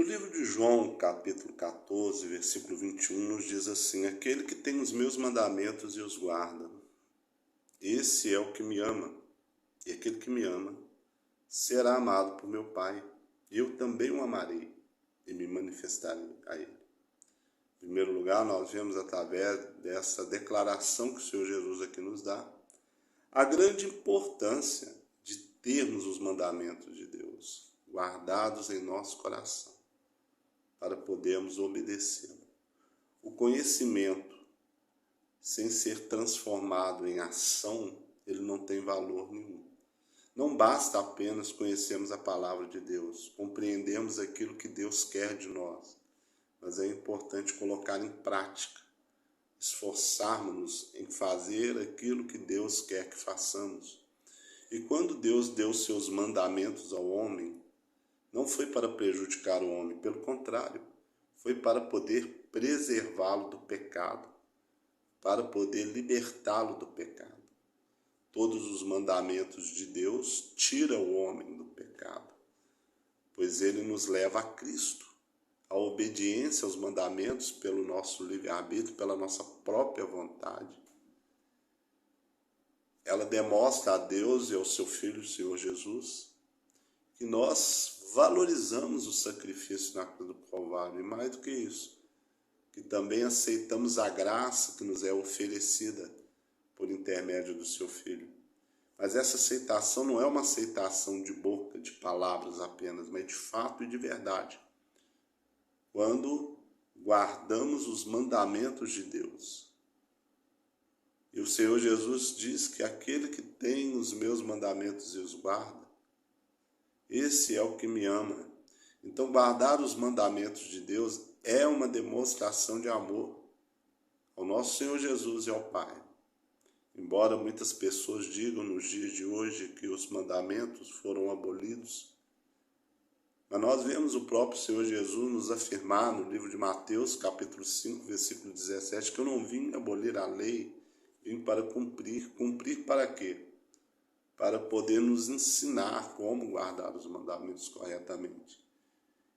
E o livro de João, capítulo 14, versículo 21, nos diz assim: aquele que tem os meus mandamentos e os guarda, esse é o que me ama. E aquele que me ama será amado por meu Pai. E eu também o amarei e me manifestarei a ele. Em primeiro lugar, nós vemos através dessa declaração que o Senhor Jesus aqui nos dá, a grande importância de termos os mandamentos de Deus guardados em nosso coração, para podermos obedecê-lo. O conhecimento, sem ser transformado em ação, ele não tem valor nenhum. Não basta apenas conhecermos a palavra de Deus, compreendermos aquilo que Deus quer de nós, mas é importante colocar em prática, esforçarmos-nos em fazer aquilo que Deus quer que façamos. E quando Deus deu seus mandamentos ao homem, não foi para prejudicar o homem, pelo contrário, foi para poder preservá-lo do pecado, para poder libertá-lo do pecado. Todos os mandamentos de Deus tiram o homem do pecado, pois ele nos leva a Cristo. A obediência aos mandamentos pelo nosso livre-arbítrio, pela nossa própria vontade, ela demonstra a Deus e ao seu Filho, o Senhor Jesus, que nós valorizamos o sacrifício na cruz do Calvário, e mais do que isso, que também aceitamos a graça que nos é oferecida por intermédio do seu Filho. Mas essa aceitação não é uma aceitação de boca, de palavras apenas, mas de fato e de verdade. Quando guardamos os mandamentos de Deus. E o Senhor Jesus diz que aquele que tem os meus mandamentos e os guarda, esse é o que me ama. Então, guardar os mandamentos de Deus é uma demonstração de amor ao nosso Senhor Jesus e ao Pai. Embora muitas pessoas digam nos dias de hoje que os mandamentos foram abolidos, mas nós vemos o próprio Senhor Jesus nos afirmar no livro de Mateus, capítulo 5, versículo 17, que eu não vim abolir a lei, vim para cumprir. Cumprir para quê? Para poder nos ensinar como guardar os mandamentos corretamente.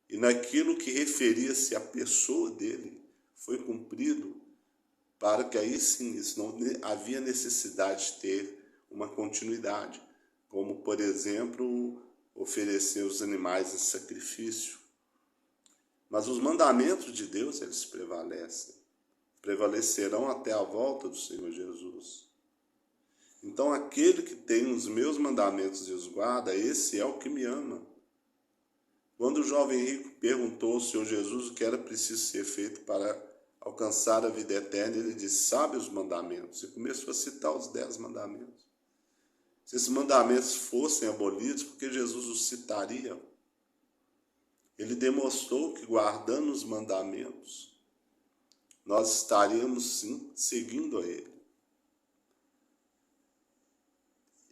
E naquilo que referia-se à pessoa dele, foi cumprido para que aí sim, isso não havia necessidade de ter uma continuidade, como, por exemplo, oferecer os animais em sacrifício. Mas os mandamentos de Deus, eles prevalecerão até a volta do Senhor Jesus. Então, aquele que tem os meus mandamentos e os guarda, esse é o que me ama. Quando o jovem rico perguntou ao Senhor Jesus o que era preciso ser feito para alcançar a vida eterna, ele disse: sabe os mandamentos, e começou a citar os 10 mandamentos. Se esses mandamentos fossem abolidos, porque Jesus os citaria? Ele demonstrou que, guardando os mandamentos, nós estaríamos sim seguindo a ele.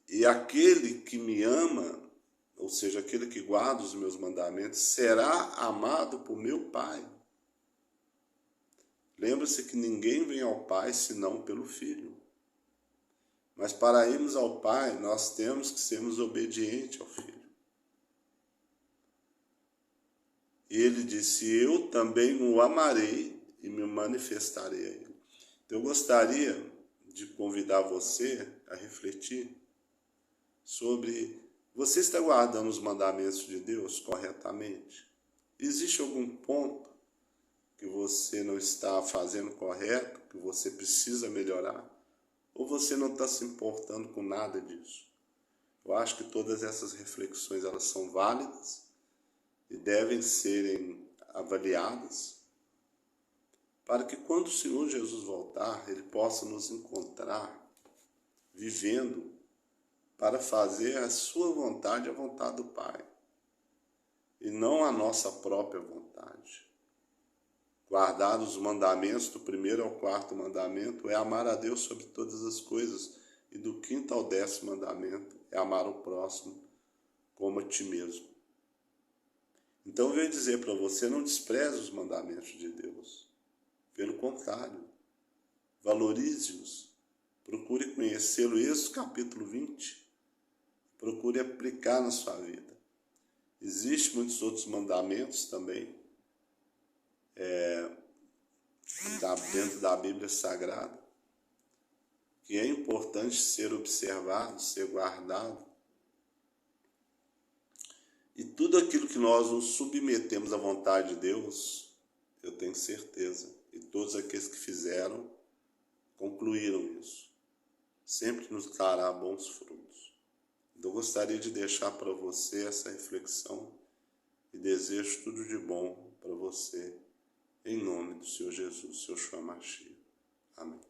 E aquele que me ama, ou seja, aquele que guarda os meus mandamentos, será amado por meu Pai. Lembra-se que ninguém vem ao Pai senão pelo Filho. Mas para irmos ao Pai, nós temos que sermos obedientes ao Filho. E ele disse: eu também o amarei e me manifestarei a ele. Então eu gostaria de convidar você a refletir sobre: você está guardando os mandamentos de Deus corretamente? Existe algum ponto que você não está fazendo correto, que você precisa melhorar? Ou você não está se importando com nada disso? Eu acho que todas essas reflexões, elas são válidas e devem serem avaliadas para que, quando o Senhor Jesus voltar, Ele possa nos encontrar vivendo para fazer a sua vontade, a vontade do Pai, e não a nossa própria vontade. Guardar os mandamentos, do 1º ao 4º mandamento, é amar a Deus sobre todas as coisas, e do 5º ao 10º mandamento é amar o próximo como a ti mesmo. Então eu venho dizer para você: não despreze os mandamentos de Deus. Pelo contrário, valorize-os, procure conhecê-lo. Êxodo capítulo 20, procure aplicar na sua vida. Existem muitos outros mandamentos também, dentro da Bíblia Sagrada, que é importante ser observado, ser guardado. E tudo aquilo que nós nos submetemos à vontade de Deus, eu tenho certeza, e todos aqueles que fizeram, concluíram isso, sempre nos dará bons frutos. Então, eu gostaria de deixar para você essa reflexão e desejo tudo de bom para você, em nome do Senhor Jesus, seu Yeshua Mashiach. Amém.